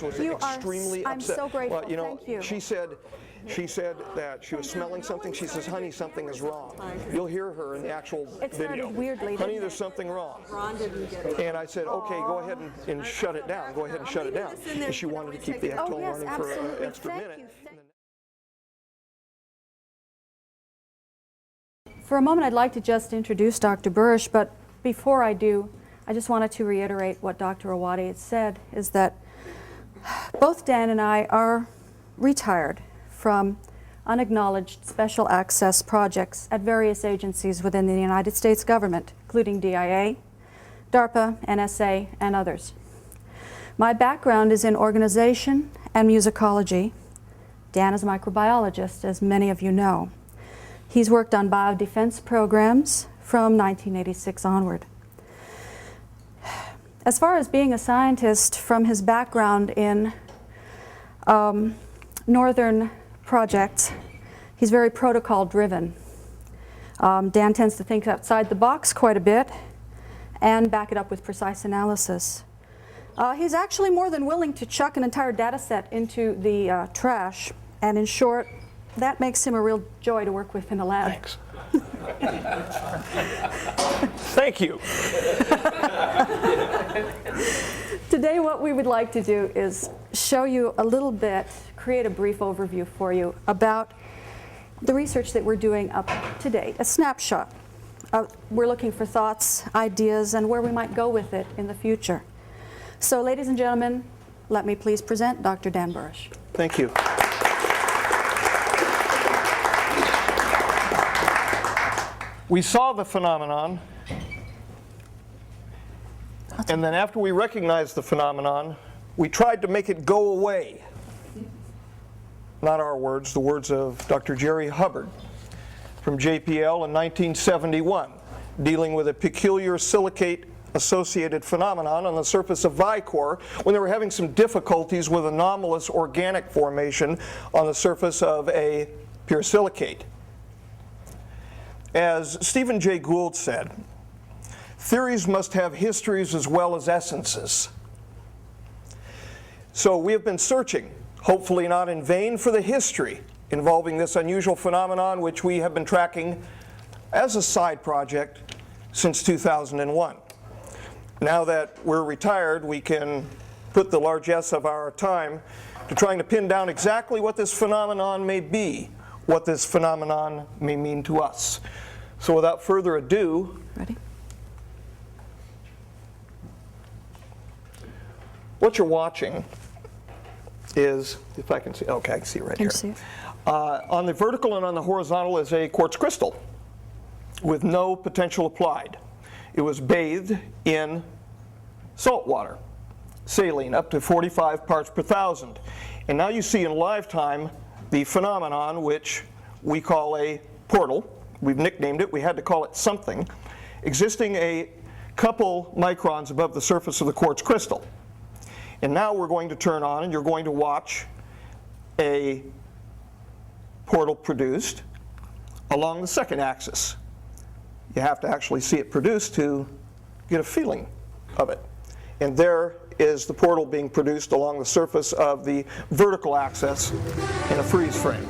was extremely upset. I'm so grateful. Well, you know, thank you. She said that she was smelling something. She says, honey, something is wrong. You'll hear her in the actual video. Weirdly, honey, there's something wrong. And I said, okay, go ahead and shut it down. Go ahead and shut it down. And she wanted to keep the ectone running for an extra minute. For a moment, I'd like to just introduce Dr. Burisch, but before I do, I just wanted to reiterate what Dr. Awadi had said, is that both Dan and I are retired from unacknowledged special access projects at various agencies within the United States government, including DIA, DARPA, NSA, and others. My background is in organization and musicology. Dan is a microbiologist, as many of you know. He's worked on biodefense programs from 1986 onward. As far as being a scientist, from his background in northern projects, he's very protocol-driven. Dan tends to think outside the box quite a bit and back it up with precise analysis. He's actually more than willing to chuck an entire data set into the trash, and in short, that makes him a real joy to work with in the lab. Thanks. Thank you. Today what we would like to do is show you a little bit, create a brief overview for you about the research that we're doing up to date, a snapshot. We're looking for thoughts, ideas, and where we might go with it in the future. So ladies and gentlemen, let me please present Dr. Dan Burisch. Thank you. We saw the phenomenon, and then after we recognized the phenomenon, we tried to make it go away. Not our words, the words of Dr. Jerry Hubbard from JPL in 1971, dealing with a peculiar silicate-associated phenomenon on the surface of Vicor when they were having some difficulties with anomalous organic formation on the surface of a pure silicate. As Stephen Jay Gould said, theories must have histories as well as essences. So we have been searching, hopefully not in vain, for the history involving this unusual phenomenon, which we have been tracking as a side project since 2001. Now that we're retired, we can put the largesse of our time to trying to pin down exactly what this phenomenon may be, what this phenomenon may mean to us. So without further ado, ready? What you're watching is, if I can see, okay, I can see it right here. See it. On the vertical and on the horizontal is a quartz crystal with no potential applied. It was bathed in salt water, saline, up to 45 parts per thousand. And now you see in live time the phenomenon which we call a portal. We've nicknamed it, we had to call it something, existing a couple microns above the surface of the quartz crystal. And now we're going to turn on and you're going to watch a portal produced along the second axis. You have to actually see it produced to get a feeling of it. And there is the portal being produced along the surface of the vertical axis in a freeze frame.